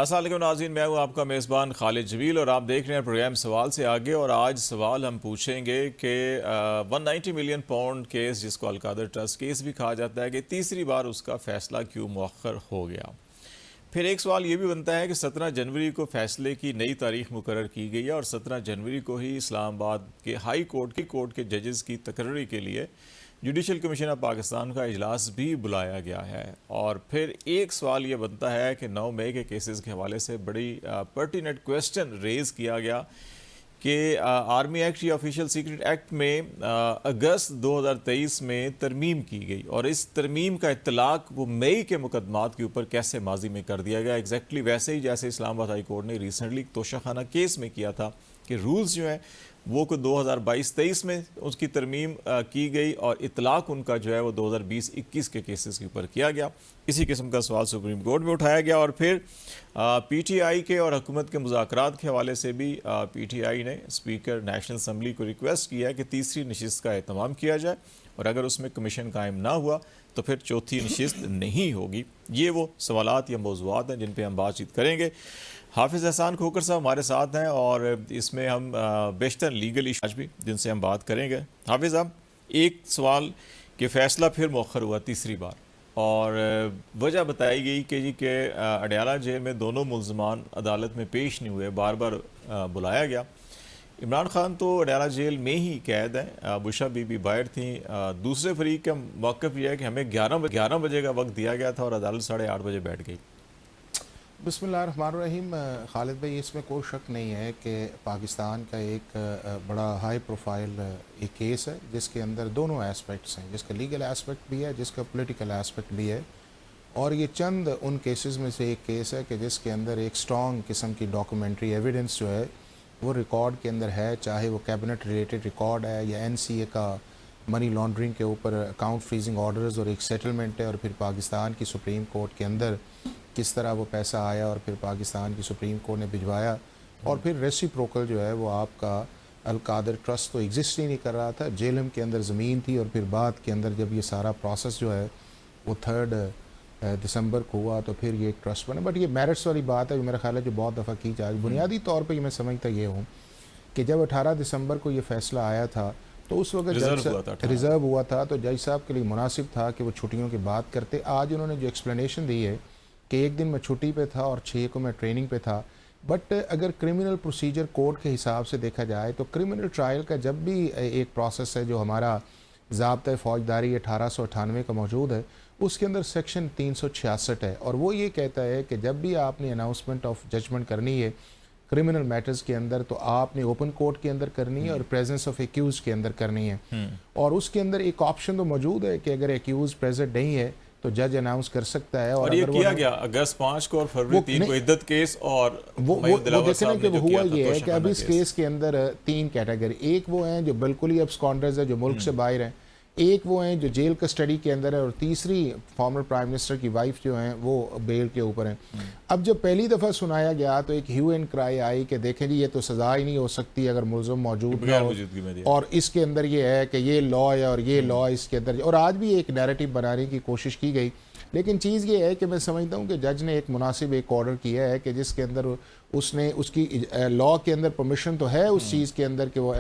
अस्सलाम वालेकुम नाज़रीन, मैं हूँ आपका मेज़बान खालिद जबील और आप देख रहे हैं प्रोग्राम सवाल से आगे। और आज सवाल हम पूछेंगे कि 190 मिलियन पाउंड केस, जिसको अलकादर ट्रस्ट केस भी कहा जाता है, कि तीसरी बार उसका फ़ैसला क्यों मुअख्खर हो गया। फिर एक सवाल ये भी बनता है कि 17 जनवरी को फ़ैसले की नई तारीख मुकर्रर की गई है और 17 जनवरी को ही इस्लामाबाद के हाई कोर्ट के जजेस की तकर्री के लिए जुडिशल कमीशन ऑफ पाकिस्तान का इजलास भी बुलाया गया है। और फिर एक सवाल ये बनता है कि 9 मई के केसेस के हवाले से बड़ी पर्टिनेंट क्वेश्चन रेज़ किया गया कि आर्मी एक्ट या ऑफिशियल सीक्रेट एक्ट में अगस्त 2023 में तरमीम की गई और इस तरमीम का इत्तलाक वो मई के मुकदमात के ऊपर कैसे माजी में कर दिया गया, एग्जैक्टली वैसे ही जैसे इस्लामाबाद हाई कोर्ट ने रिसेंटली तोशाखाना केस में किया था कि रूल्स जो हैं वो को 2022-23 में उसकी तरमीम की गई और इतलाक़ उनका जो है वो 2020-21 के केसेस के ऊपर किया गया। इसी किस्म का सवाल सुप्रीम कोर्ट में उठाया गया और फिर पीटीआई के और हुकूमत के मुज़ाकरात के हवाले से भी पीटीआई ने स्पीकर नेशनल असम्बली को रिक्वेस्ट किया है कि तीसरी नशिस्त का एहतमाम किया जाए और अगर उसमें कमीशन कायम ना हुआ तो फिर चौथी नशिस्त नहीं होगी। ये वो सवालात या मौज़ूआत हैं जिन पर हम बातचीत करेंगे। हाफिज़ एहसान खोकर साहब हमारे साथ हैं और इसमें हम बेशतर लीगल इशू आज भी जिनसे हम बात करेंगे। हाफिज़ साहब, एक सवाल कि फ़ैसला फिर मौखर हुआ तीसरी बार और वजह बताई गई कि जी के अडयाला जेल में दोनों मुल्ज़मान अदालत में पेश नहीं हुए, बार बार बुलाया गया। इमरान खान तो अडयाला जेल में ही कैद हैं, बुशा बीबी बाहर थी। दूसरे फरीक का मौक़िफ़ यह है कि हमें 11 बजे का वक्त दिया गया था और अदालत 8:30 बजे बैठ गई। बिस्मिल्लाहिर्रहमानिर्रहीम। खालिद भाई, इसमें कोई शक नहीं है कि पाकिस्तान का एक बड़ा हाई प्रोफाइल एक केस है जिसके अंदर दोनों एस्पेक्ट्स हैं, जिसका लीगल एस्पेक्ट भी है, जिसका पॉलिटिकल एस्पेक्ट भी है। और ये चंद उन केसेस में से एक केस है कि जिसके अंदर एक स्ट्रॉन्ग किस्म की डॉक्यूमेंट्री एविडेंस जो है वो रिकॉर्ड के अंदर है, चाहे वो कैबिनेट रिलेटेड रिकॉर्ड है या एनसीए का मनी लॉन्ड्रिंग के ऊपर अकाउंट फ्रीजिंग ऑर्डर्स और एक सेटलमेंट है, और फिर पाकिस्तान की सुप्रीम कोर्ट के अंदर किस तरह वो पैसा आया और फिर पाकिस्तान की सुप्रीम कोर्ट ने भिजवाया। और फिर रेसिप्रोकल जो है वो आपका अलकादर ट्रस्ट तो एग्जिस्ट ही नहीं कर रहा था, जेलम के अंदर ज़मीन थी, और फिर बाद के अंदर जब ये सारा प्रोसेस जो है वो 3 दिसंबर को हुआ तो फिर ये एक ट्रस्ट बना। बट ये मेरिट्स वाली बात है, मेरा ख्याल है जो बहुत दफ़ा की जाए। बुनियादी तौर पर मैं समझता ये हूँ कि जब 18 दिसंबर को ये फ़ैसला आया था तो उस वक्त रिज़र्व हुआ था, तो जज साहब के लिए मुनासिब था कि वो छुट्टियों की बात करते। आज उन्होंने जो एक्सप्लेनेशन दी है कि एक दिन मैं छुट्टी पे था और 6 को मैं ट्रेनिंग पे था। बट अगर क्रिमिनल प्रोसीजर कोड के हिसाब से देखा जाए तो क्रिमिनल ट्रायल का जब भी एक प्रोसेस है जो हमारा ज़ाब्ता फ़ौजदारी 1898 का मौजूद है, उसके अंदर सेक्शन 366 है और वो ये कहता है कि जब भी आपने अनाउंसमेंट ऑफ जजमेंट करनी है क्रिमिनल मैटर्स के अंदर तो आपने ओपन कोर्ट के अंदर करनी है और प्रेजेंस ऑफ एक्यूज के अंदर करनी है। और उसके अंदर एक ऑप्शन तो मौजूद है कि अगर एक्यूज प्रेजेंट नहीं है तो जज अनाउंस कर सकता है। और ये किया गया अगस्त 5 को और फरवरी 3 को इद्दत केस। और वो देखने के हुआ ये है कि अभी इस केस के अंदर 3 कैटेगरी, एक वो हैं जो बिल्कुल ही अब्सकॉन्डर्स है जो मुल्क से बाहर हैं, एक वो हैं जो जेल कस्टडी के अंदर है, और तीसरी फॉर्मर प्राइम मिनिस्टर की वाइफ जो हैं वो बेल के ऊपर हैं। अब जब पहली दफ़ा सुनाया गया तो एक ह्यू एंड क्राई आई कि देखें जी ये तो सज़ा ही नहीं हो सकती अगर मुलज़म मौजूद ना हो, और इसके अंदर ये है कि ये लॉ है और ये लॉ इसके अंदर। और आज भी एक नैरेटिव बनाने की कोशिश की गई, लेकिन चीज़ ये है कि मैं समझता हूँ कि जज ने एक मुनासिब एक ऑर्डर किया है कि जिसके अंदर उसने उसकी लॉ के अंदर परमिशन तो है उस चीज़ के अंदर कि वो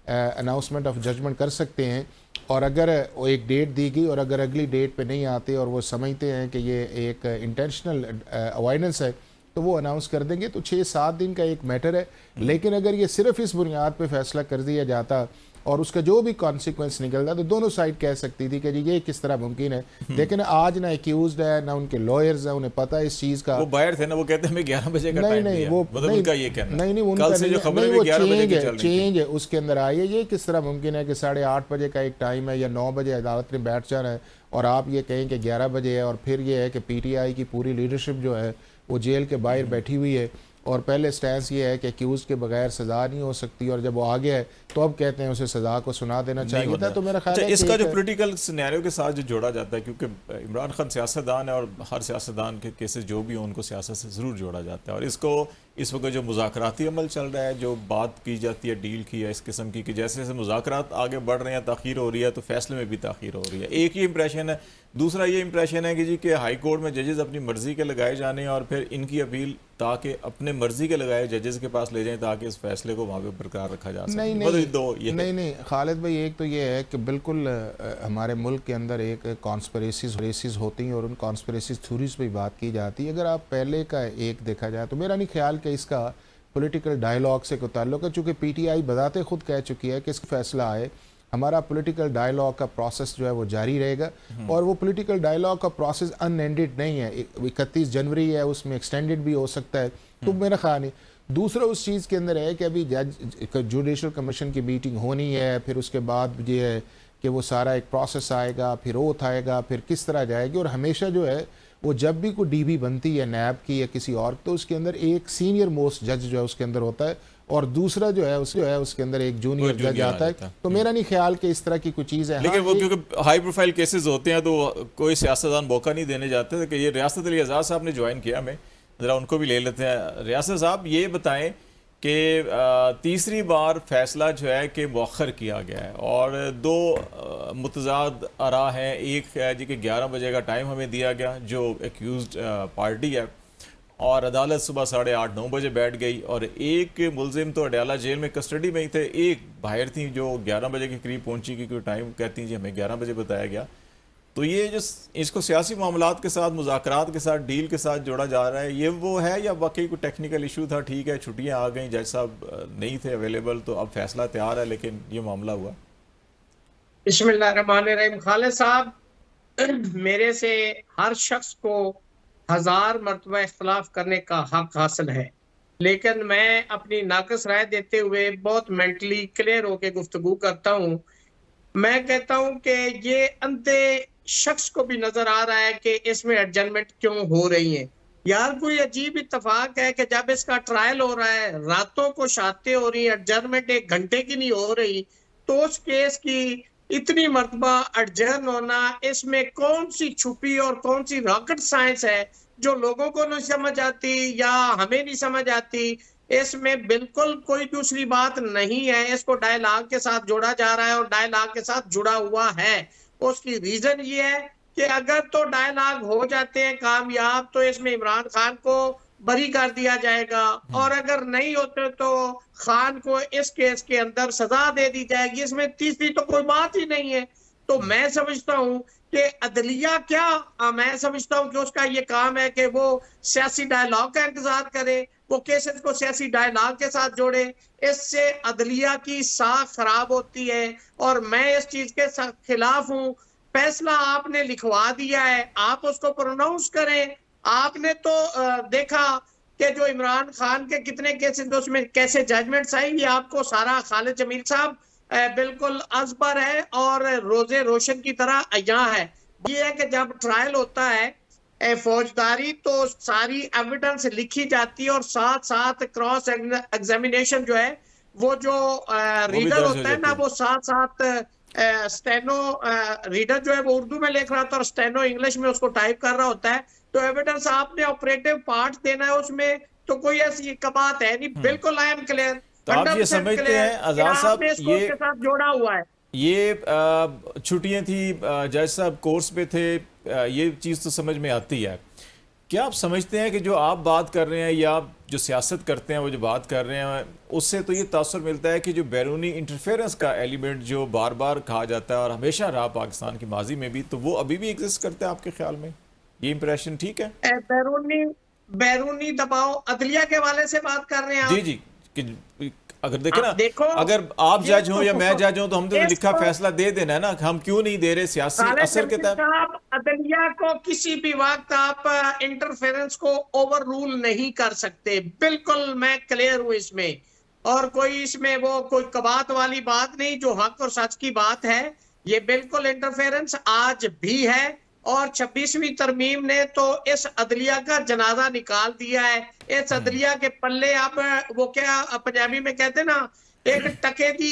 अनाउंसमेंट ऑफ जजमेंट कर सकते हैं, और अगर वो एक डेट दी गई और अगर अगली डेट पे नहीं आते और वो समझते हैं कि ये एक इंटेंशनल अवॉइडेंस है तो वो अनाउंस कर देंगे। तो 6-7 दिन का एक मैटर है, लेकिन अगर ये सिर्फ इस बुनियाद पे फैसला कर दिया जाता और उसका जो भी कॉन्सिक्वेंस निकलता तो दोनों साइड कह सकती थी कि जी ये किस तरह मुमकिन है। लेकिन आज ना एक्यूज्ड है ना उनके लॉयर्स हैं, उन्हें पता है इस चीज़ का। वो बाहर थे ना, वो कहते हैं हमें 11 बजे का टाइम दिया। वो मतलब उनका ये कहना नहीं उनका नहीं, वो चेंज है उसके अंदर आई है। ये किस तरह मुमकिन है कि 8:30 बजे का एक टाइम है या 9 बजे अदालत में बैठ जाना है और आप ये कहें कि 11 बजे है। और फिर ये है कि पीटीआई की पूरी लीडरशिप जो है वो जेल के बाहर बैठी हुई है और पहले स्टैंस ये है कि एक्यूज के बगैर सज़ा नहीं हो सकती, और जब वो आ गया है तो अब कहते हैं उसे सज़ा को सुना देना चाहिए था। तो मेरा ख्याल है इसका जो पॉलिटिकल सिनेरियो के साथ जो जोड़ा जाता है, क्योंकि इमरान खान सियासतदान है और हर सियासतदान के केसेस जो भी हो उनको सियासत से ज़रूर जोड़ा जाता है, और इसको इस वक्त जो मुज़ाकराती अमल चल रहा है, जो बात की जाती है डील की है इस किस्म की कि जैसे जैसे मुज़ाकरात आगे बढ़ रहे हैं ताख़ीर हो रही है तो फैसले में भी ताख़ीर हो रही है। एक ये इंप्रेशन है। दूसरा ये इंप्रेशन है कि जी कि हाई कोर्ट में जजेस अपनी मर्ज़ी के लगाए जाने और फिर इनकी अपील ताकि अपने मर्जी के लगाए जजेस के पास ले जाएं ताकि इस फैसले को वहाँ पे बरकरार रखा जा सके? नहीं नहीं खालिद भाई, एक तो ये है कि बिल्कुल हमारे मुल्क के अंदर एक कॉन्स्पिरेसीज होती हैं और उन कॉन्स्पिरेसी थ्योरीज पे बात की जाती है। अगर आप पहले का एक देखा जाए तो मेरा नहीं ख्याल कि इसका पॉलिटिकल डायलॉग से कोई ताल्लुक है, चूँकि PTI बताते खुद कह चुकी है कि इसका फैसला आए, हमारा पॉलिटिकल डायलॉग का प्रोसेस जो है वो जारी रहेगा और वो पॉलिटिकल डायलॉग का प्रोसेस अनएंडेड नहीं है। 31 जनवरी है, उसमें एक्सटेंडेड भी हो सकता है। तो मेरा ख्याल नहीं। दूसरा उस चीज़ के अंदर है कि अभी जुडिशल कमीशन की मीटिंग होनी है, फिर उसके बाद ये है कि वो सारा एक प्रोसेस आएगा, फिर ओथ आएगा, फिर किस तरह जाएगी। और हमेशा जो है वो जब भी कोई DB बनती है नैब की या किसी और, तो उसके अंदर एक सीनियर मोस्ट जज जो है उसके अंदर होता है और दूसरा जो है उसके अंदर एक जूनियर जज आता है। तो मेरा नहीं ख्याल कि इस तरह की कोई चीज़ है। लेकिन वो क्योंकि हाई प्रोफाइल केसेस होते हैं तो कोई सियासतदान मौका नहीं देने जाते। कि ये रियासत अली आज़ाद साहब ने ज्वाइन किया, हमें ज़रा उनको भी ले लेते हैं। रियासत साहब, ये बताएं कि तीसरी बार फैसला जो है कि मौखर किया गया है और दो मुतज़ाद आरा हैं। एक है जी कि 11 बजे का टाइम हमें दिया गया जो एक्यूज़्ड पार्टी है और अदालत सुबह 8:30-9 बजे बैठ गई और एक मुलजिम तो अडयाला जेल में कस्टडी में ही थे, एक बाहर थी जो 11 बजे के करीब पहुंची की कोई टाइम कहती जी हमें 11 बजे बताया गया। तो ये जो इसको सियासी मामलात के साथ, मुज़ाकरात के साथ, डील के साथ जोड़ा जा रहा है, ये वो है या वाकई कोई टेक्निकल इशू था? ठीक है, छुट्टियाँ आ गई, जज साहब नहीं थे अवेलेबल, तो अब फैसला तैयार है, लेकिन ये मामला हुआ। बिस्मिल्लाहिर्रहमानिर्रहीम। खालिद साहब, मेरे से हर शख्स को 1000 मरतबा इख्तलाफ करने का हक हासिल है, लेकिन मैं अपनी नाक़िस राय देते हुए बहुत मेंटली क्लियर होकर गुफ्तगू करता हूँ। मैं कहता हूँ कि ये अंधे शख्स को भी नजर आ रहा है कि इसमें एडजमेंट क्यों हो रही है। यार, कोई अजीब इत्तेफाक है कि जब इसका ट्रायल हो रहा है, रातों को शातें हो रही, एडजमेंट 1 घंटे की नहीं हो रही, तो उस केस की इतनी मरतबा एडजर्न होना, इसमें कौन सी छुपी और कौन सी रॉकेट साइंस है जो लोगों को नहीं समझ आती या हमें नहीं समझ आती। इसमें बिल्कुल कोई दूसरी बात नहीं है। इसको डायलॉग के साथ जोड़ा जा रहा है और डायलॉग के साथ जुड़ा हुआ है। उसकी रीजन ये है कि अगर तो डायलॉग हो जाते हैं कामयाब तो इसमें इमरान खान को बरी कर दिया जाएगा और अगर नहीं होते तो खान को इस केस के अंदर सजा दे दी जाएगी। इसमें तीसरी तो कोई बात ही नहीं है। तो मैं समझता हूं कि अदलिया क्या, मैं समझता हूं कि उसका ये काम है कि वो सियासी डायलॉग का इंतजार करे, वो केसेस को सियासी डायलॉग के साथ जोड़े। इससे अदलिया की साख खराब होती है और मैं इस चीज के खिलाफ हूं। फैसला आपने लिखवा दिया है, आप उसको प्रोनाउंस करें। आपने तो देखा कि जो इमरान खान के कितने केसेस उसमें कैसे जजमेंट्स आई, ये आपको सारा खालिद जमील साहब बिल्कुल अजबर है और रोजे रोशन की तरह यहाँ है। ये है कि जब ट्रायल होता है फौजदारी तो सारी एविडेंस लिखी जाती है और साथ साथ क्रॉस एग्जामिनेशन जो है वो जो रीडर होता है ना, वो साथ साथ स्टेनो रीडर जो है वो उर्दू में लिख रहा था और स्टेनो इंग्लिश में उसको टाइप कर रहा होता है। तो एविडेंस आपने ऑपरेटिव पार्ट देना है उसमें, तो कोई ऐसी बात है नहीं। बिल्कुल आई एम क्लियर। तो आप ये समझते हैं आजाद साहब, ये साथ जोड़ा हुआ है, ये छुट्टियां थी, जज साहब कोर्स पे थे, ये चीज़ तो समझ में आती है। क्या आप समझते हैं कि जो आप बात कर रहे हैं या जो सियासत करते हैं वो जो बात कर रहे हैं, उससे तो ये तासुर मिलता है कि जो बैरूनी इंटरफेरेंस का एलिमेंट जो बार बार कहा जाता है और हमेशा रहा पाकिस्तान की माजी में भी, तो वो अभी भी एग्जिस्ट करता है? आपके ख्याल में ये इंप्रेशन ठीक है? बैरूनी दबाव अदलिया के हवाले से बात कर रहे हैं आप? जी जी, कि अगर देखे ना, देखो, अगर आप जज हो या मैं जज हूं तो हम तो लिखा फैसला दे देना है ना, हम क्यों नहीं दे रहे सियासी असर के तहत? अदलिया को किसी भी वक्त आप इंटरफेरेंस को ओवर रूल नहीं कर सकते। बिल्कुल मैं क्लियर हूं इसमें, और कोई इसमें वो कोई कबात वाली बात नहीं, जो हक और सच की बात है। ये बिल्कुल इंटरफेरेंस आज भी है और 26वीं तरमीम ने तो इस अदलिया का जनाजा निकाल दिया है। इस अदलिया के पल्ले आप वो क्या पंजाबी में कहते ना, एक टके दी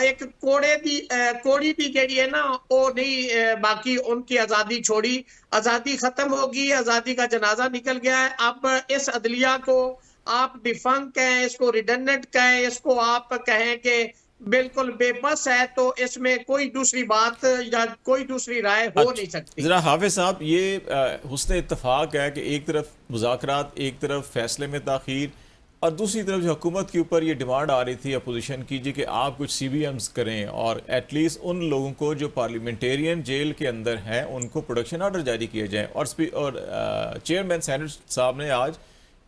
एक कोड़े दी कोड़ी दी केड़ी है ना, वो नहीं बाकी उनकी आजादी छोड़ी। आजादी खत्म होगी, आजादी का जनाजा निकल गया है। अब इस अदलिया को आप डिफंक कहें, इसको रिडंडेंट कहें, इसको आप कहें कि बिल्कुल बेबस है, तो इसमें कोई दूसरी बात या कोई दूसरी राय हो नहीं सकती। जरा हाफिज साहब, ये हुस्न इत्तफाक है कि एक तरफ मुज़ाकरात, एक तरफ फैसले में ताख़ीर, और दूसरी तरफ जो हुकूमत के ऊपर ये डिमांड आ रही थी अपोजिशन की जी कि आप कुछ CBMs करें और एटलीस्ट उन लोगों को जो पार्लियामेंटेरियन जेल के अंदर हैं उनको प्रोडक्शन आर्डर जारी किए जाएँ। और चेयरमैन सेनेट साहब ने आज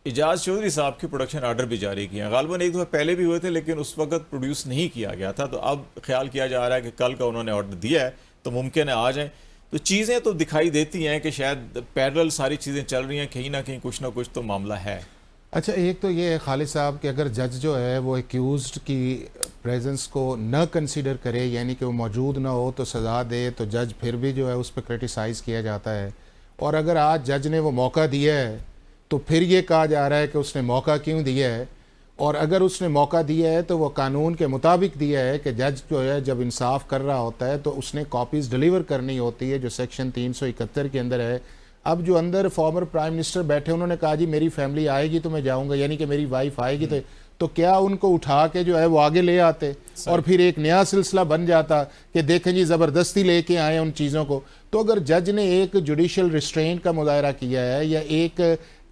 इजाज़ चौधरी साहब के प्रोडक्शन आर्डर भी जारी किए हैं। गालबन एक दफ़ा पहले भी हुए थे लेकिन उस वक्त प्रोड्यूस नहीं किया गया था, तो अब ख्याल किया जा रहा है कि कल का उन्होंने ऑर्डर दिया है तो मुमकिन है आ जाएँ। तो चीज़ें तो दिखाई देती हैं कि शायद पैरेलल सारी चीज़ें चल रही हैं, कहीं ना कुछ तो मामला है। अच्छा, एक तो ये है खालिद साहब कि अगर जज जो है वो एक्यूज्ड की प्रेजेंस को न कंसीडर करे, यानी कि वो मौजूद ना हो तो सज़ा दे, तो जज फिर भी जो है उस पर क्रिटिसाइज़ किया जाता है। और अगर आज जज ने वो मौका दिया है तो फिर ये कहा जा रहा है कि उसने मौका क्यों दिया है, और अगर उसने मौका दिया है तो वो कानून के मुताबिक दिया है कि जज जो है जब इंसाफ कर रहा होता है तो उसने कॉपीज़ डिलीवर करनी होती है, जो सेक्शन 371 के अंदर है। अब जो अंदर फॉर्मर प्राइम मिनिस्टर बैठे, उन्होंने कहा जी मेरी फैमिली आएगी तो मैं जाऊंगा, यानी कि मेरी वाइफ आएगी तो क्या उनको उठा के जो है वो आगे ले आते और फिर एक नया सिलसिला बन जाता कि देखें जी ज़बरदस्ती लेके आए उन चीज़ों को। तो अगर जज ने एक जुडिशल रिस्ट्रेंट का मुजाहरा किया है या एक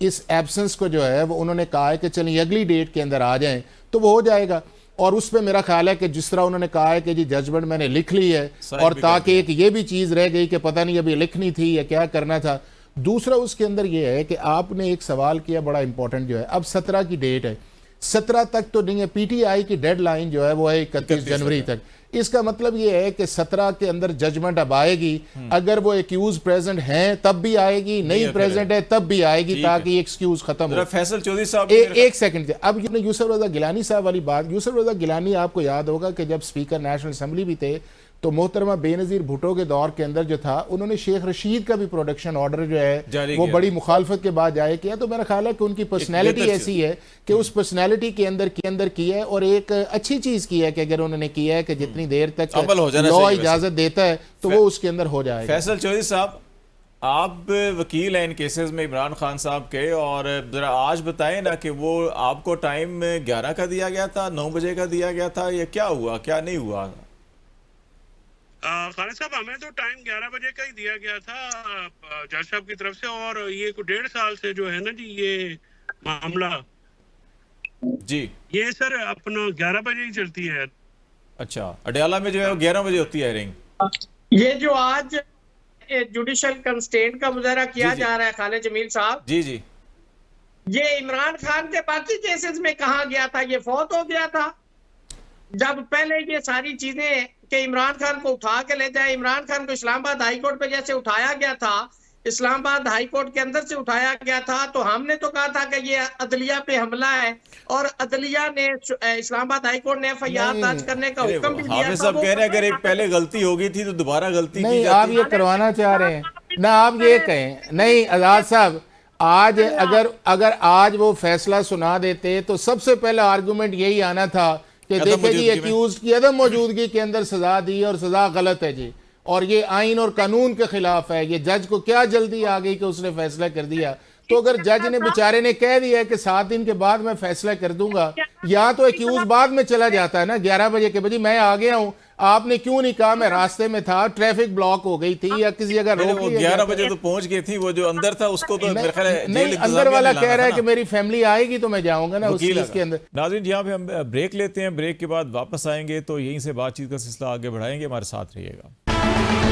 इस एब्सेंस को जो है वो उन्होंने कहा है कि चलिए अगली डेट के अंदर आ जाएं, तो वो हो जाएगा। और उस पर मेरा ख्याल है कि जिस तरह उन्होंने कहा है कि जी जजमेंट मैंने लिख ली है, और ताकि एक ये भी चीज़ रह गई कि पता नहीं अभी लिखनी थी या क्या करना था। दूसरा उसके अंदर ये है कि आपने एक सवाल किया बड़ा इंपॉर्टेंट, जो है अब 17 की डेट है, 17 तक तो नहीं है, PTI की डेडलाइन जो है वो है 31 जनवरी तक। इसका मतलब ये है कि 17 के अंदर जजमेंट अब आएगी, अगर वो एक्यूज प्रेजेंट हैं तब भी आएगी, नहीं प्रेजेंट है तब भी आएगी, ताकि एक्सक्यूज खत्म हो। फैसल चौधरी साहब एक सेकंड, अब यूसुफ रज़ा गिलानी साहब वाली बात, यूसुफ रज़ा गिलानी आपको याद होगा कि जब स्पीकर नेशनल असम्बली भी थे तो मोहतरमा बेनज़ीर भुट्टो के दौर के अंदर जो था, उन्होंने शेख रशीद का भी प्रोडक्शन ऑर्डर जो है वो बड़ी मुखालफत के बाद जारी किया। तो मेरा ख्याल है कि उनकी पर्सनैलिटी ऐसी है कि उस पर्सनैलिटी के अंदर की है, और एक अच्छी चीज़ की है कि अगर उन्होंने किया है कि जितनी देर तक लॉ इजाज़त देता है तो वो उसके अंदर हो जाएगा। फैसल चौधरी साहब, आप वकील हैं इन केसेस में इमरान खान साहब के, और ज़रा आज बताएं ना कि वो आपको टाइम 11 का दिया गया था, 9 बजे का दिया गया था, या क्या हुआ क्या नहीं हुआ? खालिद साहब, हमें तो टाइम 11 बजे का ही दिया गया था जज साहब की तरफ से, और ये 1.5 साल से जो है ना जी ये मामला जी ये सर अपना 11 बजे ही चलती है। अच्छा, अडयाला में जो है वो 11 बजे होती है हियरिंग। ये जो आज जुडिशल कंस्टेंट का मुजाहरा किया जा रहा है खालिद जमील साहब, जी ये इमरान खान के बाकी केसेस में कहा गया था, ये फौत हो गया था। जब पहले ये सारी चीजें कि इमरान खान को उठा के ले जाए, इमरान खान को इस्लामाबाद हाई कोर्ट पे जैसे उठाया गया था, इस्लामाबाद हाई कोर्ट के अंदर से उठाया गया था, तो हमने तो कहा था कि ये अदलिया पे हमला है, और अदलिया ने इस्लामाबाद हाई कोर्ट ने FIR दर्ज करने का हुक्म भी दिया था। सब कह रहे हैं अगर एक पहले गलती हो गई थी तो दोबारा गलती नहीं, की जाती। आप ये करवाना चाह रहे हैं ना, आप ये कहें नहीं आजाद साहब, आज अगर आज वो फैसला सुना देते तो सबसे पहला आर्गूमेंट यही आना था कि देखे जी एक्यूज की अदम मौजूदगी के अंदर सजा दी और सजा गलत है जी, और ये आइन और कानून के खिलाफ है, ये जज को क्या जल्दी आ गई कि उसने फैसला कर दिया। तो अगर जज ने बेचारे ने कह दिया है कि 7 दिन के बाद मैं फैसला कर दूंगा, या तो एक्यूज बाद में चला जाता है ना 11 बजे के बजे, मैं आ गया हूं, आपने क्यों नहीं कहा मैं रास्ते में था, ट्रैफिक ब्लॉक हो गई थी या किसी जगह रोक लिया, 11 बजे तो पहुंच गई थी, वो जो अंदर था उसको तो मेरे ख्याल है नहीं, अंदर वाला कह रहा है कि मेरी फैमिली आएगी तो मैं जाऊंगा ना उस चीज के अंदर। नाज़रीन, यहाँ पे हम ब्रेक लेते हैं, ब्रेक के बाद वापस आएंगे तो यहीं से बातचीत का सिलसिला आगे बढ़ाएंगे, हमारे साथ रहिएगा।